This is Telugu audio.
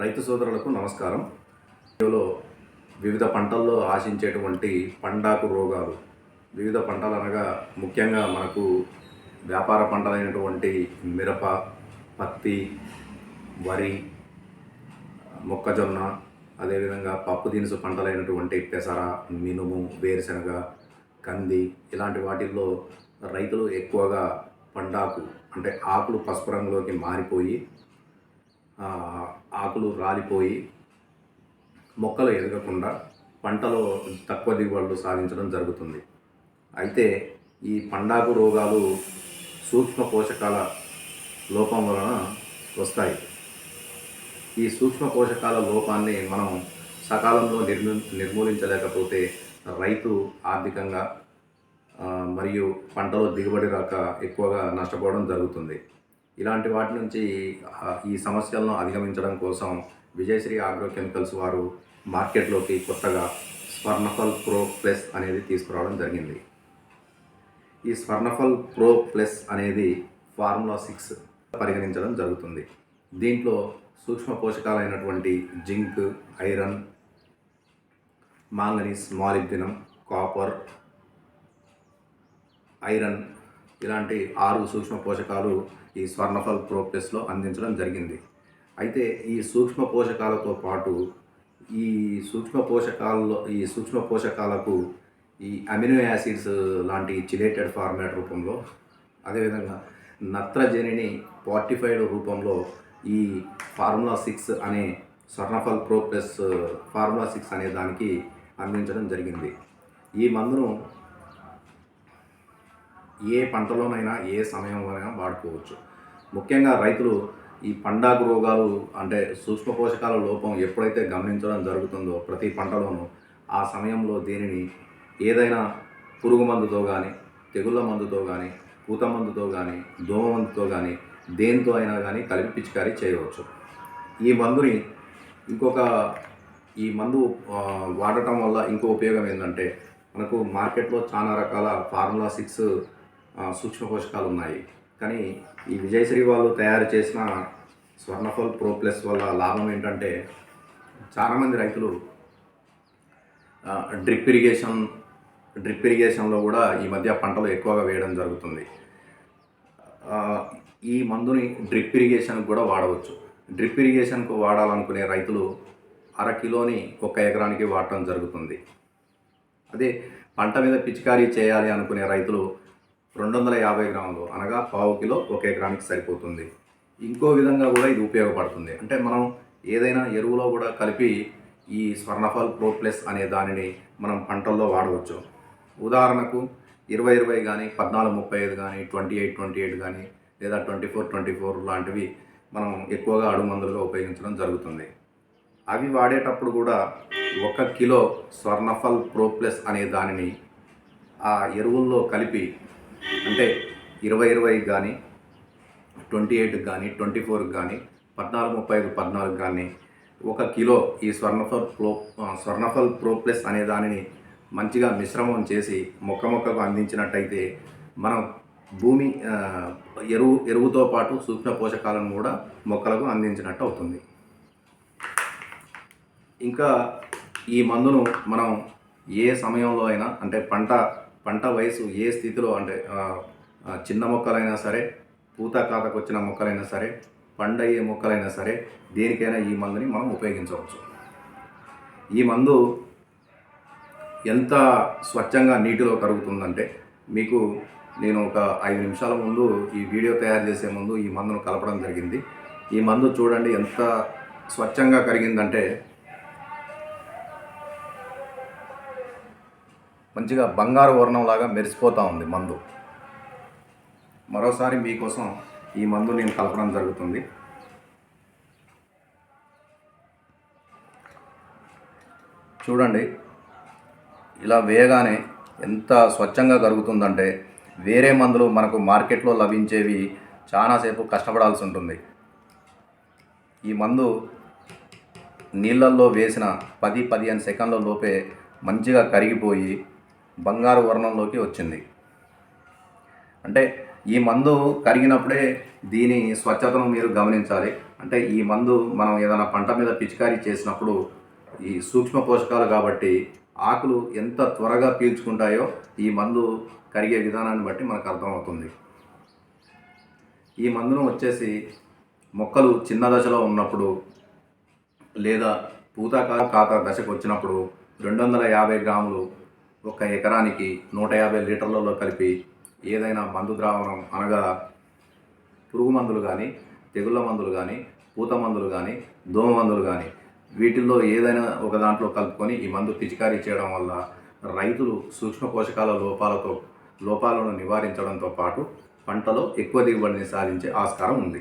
రైతు సోదరులకు నమస్కారం. వీడియోలో వివిధ పంటల్లో ఆశించేటువంటి పండాకు రోగాలు, వివిధ పంటలు అనగా ముఖ్యంగా మనకు వ్యాపార పంటలైనటువంటి మిరప, పత్తి, వరి, మొక్కజొన్న, అదేవిధంగా పప్పు దినుసు పంటలైనటువంటి పెసర, మినుము, వేరుశనగ, కంది ఇలాంటి వాటిల్లో రైతులు ఎక్కువగా పండాకు అంటే ఆకులు పసుపు రంగులోకి మారిపోయి ఆకులు రాలిపోయి మొక్కలు ఎదగకుండా పంటలో తక్కువ దిగుబడులు సాధించడం జరుగుతుంది. అయితే ఈ పండాకు రోగాలు సూక్ష్మ పోషకాల లోపం వలన వస్తాయి. ఈ సూక్ష్మ పోషకాల లోపాన్ని మనం సకాలంలో నిర్మూలించలేకపోతే రైతు ఆర్థికంగా మరియు పంటలో దిగుబడి రాక ఎక్కువగా నష్టపోవడం జరుగుతుంది. ఇలాంటి వాటి నుంచి ఈ సమస్యలను అధిగమించడం కోసం విజయశ్రీ ఆగ్రో కెమికల్స్ వారు మార్కెట్లోకి కొత్తగా స్వర్ణఫల్ ప్రో ప్లస్ అనేది తీసుకురావడం జరిగింది. ఈ స్వర్ణఫల్ ప్రో ప్లస్ అనేది ఫార్ములా 6 పరిగణించడం జరుగుతుంది. దీంట్లో సూక్ష్మ పోషకాలైనటువంటి zinc, iron, manganese, molybdenum, copper, iron ఇలాంటి 6 సూక్ష్మ పోషకాలు ఈ స్వర్ణఫల్ ప్రో ప్లస్లో అందించడం జరిగింది. అయితే ఈ సూక్ష్మ పోషకాలతో పాటు ఈ సూక్ష్మ పోషకాలకు ఈ అమినో యాసిడ్స్ లాంటి చిలేటెడ్ ఫార్మాట్ రూపంలో, అదేవిధంగా నత్రజనిని ఫార్టిఫైడ్ రూపంలో ఈ ఫార్ములా 6 అనే స్వర్ణఫల్ ప్రో ప్లస్ ఫార్ములా 6 అనే దానికి అందించడం జరిగింది. ఈ మందును ఏ పంటలోనైనా ఏ సమయంలోనైనా వాడుకోవచ్చు. ముఖ్యంగా రైతులు ఈ పండాకు రోగాలు అంటే సూక్ష్మ పోషకాల లోపం ఎప్పుడైతే గమనించడం జరుగుతుందో ప్రతి పంటలోనూ ఆ సమయంలో దీనిని ఏదైనా పురుగు మందుతో కానీ, తెగుళ్ళ మందుతో కానీ, పూత మందుతో కానీ, దోమ మందుతో కానీ దేంతో అయినా కానీ కలిపి పిచికారీ చేయవచ్చు. ఈ మందు వాడటం వల్ల ఇంకో ఉపయోగం ఏంటంటే మనకు మార్కెట్లో చాలా రకాల ఫార్ములా 6 సూక్ష్మ పోషకాలు ఉన్నాయి. కానీ ఈ విజయశ్రీ వాళ్ళు తయారు చేసిన స్వర్ణఫల్ ప్రో ప్లస్ వల్ల లాభం ఏంటంటే చాలామంది రైతులు డ్రిప్ ఇరిగేషన్లో కూడా ఈ మధ్య పంటలు ఎక్కువగా వేయడం జరుగుతుంది. ఈ మందుని డ్రిప్ ఇరిగేషన్కి కూడా వాడవచ్చు. డ్రిప్ ఇరిగేషన్కు వాడాలనుకునే రైతులు 1/2 కిలోని 1 ఎకరానికి వాడటం జరుగుతుంది. అదే పంట మీద పిచికారీ చేయాలి అనుకునే రైతులు 250 గ్రాములు అనగా 1/2 కిలో 1 ఎకరానికి సరిపోతుంది. ఇంకో విధంగా కూడా ఇది ఉపయోగపడుతుంది. అంటే మనం ఏదైనా ఎరువులో కూడా కలిపి ఈ స్వర్ణఫల్ ప్రో ప్లస్ అనే దానిని మనం పంటల్లో వాడవచ్చు. ఉదాహరణకు 20-20 కానీ, 14-35 కానీ, 28-28 కానీ, లేదా 24-24 లాంటివి మనం ఎక్కువగా అడుగు మందులుగా ఉపయోగించడం జరుగుతుంది. అవి వాడేటప్పుడు కూడా 1 కిలో స్వర్ణఫల్ ప్రో ప్లస్ అనే దానిని ఆ ఎరువుల్లో కలిపి, అంటే 20-20 కానీ, 28 కానీ, 24 కానీ, 14-35 కానీ 1 కిలో ఈ స్వర్ణఫల్ ప్రో ప్లస్ అనే దానిని మంచిగా మిశ్రమం చేసి మొక్కకు అందించినట్టయితే మనం భూమి ఎరువుతో పాటు సూక్ష్మ పోషకాలను కూడా మొక్కలకు అందించినట్టు అవుతుంది. ఇంకా ఈ మందును మనం ఏ సమయంలో అయినా, అంటే పంట వయసు ఏ స్థితిలో, అంటే చిన్న మొక్కలైనా సరే, పూత కాతకు వచ్చిన మొక్కలైనా సరే, పండయ్యే మొక్కలైనా సరే, దేనికైనా ఈ మందుని మనం ఉపయోగించవచ్చు. ఈ మందు ఎంత స్వచ్ఛంగా నీటిలో కరుగుతుందంటే మీకు నేను ఒక 5 నిమిషాల ముందు ఈ వీడియో తయారు చేసే ముందు ఈ మందును కలపడం జరిగింది. ఈ మందు చూడండి ఎంత స్వచ్ఛంగా కరిగిందంటే మంచిగా బంగారు వర్ణంలాగా మెరిసిపోతూ ఉంది మందు. మరోసారి మీకోసం ఈ మందు నేను కలపడం జరుగుతుంది. చూడండి, ఇలా వేయగానే ఎంత స్వచ్ఛంగా కరుగుతుందంటే వేరే మందులు మనకు మార్కెట్లో లభించేవి చాలాసేపు కష్టపడాల్సి ఉంటుంది. ఈ మందు నీళ్ళల్లో వేసిన 10-15 సెకండ్ల లోపే మంచిగా కరిగిపోయి బంగారు వర్ణంలోకి వచ్చింది. అంటే ఈ మందు కరిగినప్పుడే దీని స్వచ్ఛతను మీరు గమనించాలి. అంటే ఈ మందు మనం ఏదైనా పంట మీద పిచికారీ చేసినప్పుడు ఈ సూక్ష్మ పోషకాలు కాబట్టి ఆకులు ఎంత త్వరగా పీల్చుకుంటాయో ఈ మందు కరిగే విధానాన్ని బట్టి మనకు అర్థమవుతుంది. ఈ మందును వచ్చేసి మొక్కలు చిన్న దశలో ఉన్నప్పుడు లేదా పూత దశకు వచ్చినప్పుడు 250 గ్రాములు ఒక ఎకరానికి 150 లీటర్లలో కలిపి ఏదైనా మందు ద్రావణం అనగా పురుగు మందులు కానీ, తెగుళ్ళ మందులు కానీ, పూత మందులు కానీ, దోమ మందులు కానీ వీటిల్లో ఏదైనా ఒక దాంట్లో కలుపుకొని ఈ మందు పిచికారీ చేయడం వల్ల రైతులు సూక్ష్మ పోషకాల లోపాలను నివారించడంతో పాటు పంటలో ఎక్కువ దిగుబడిని సాధించే ఆస్కారం ఉంది.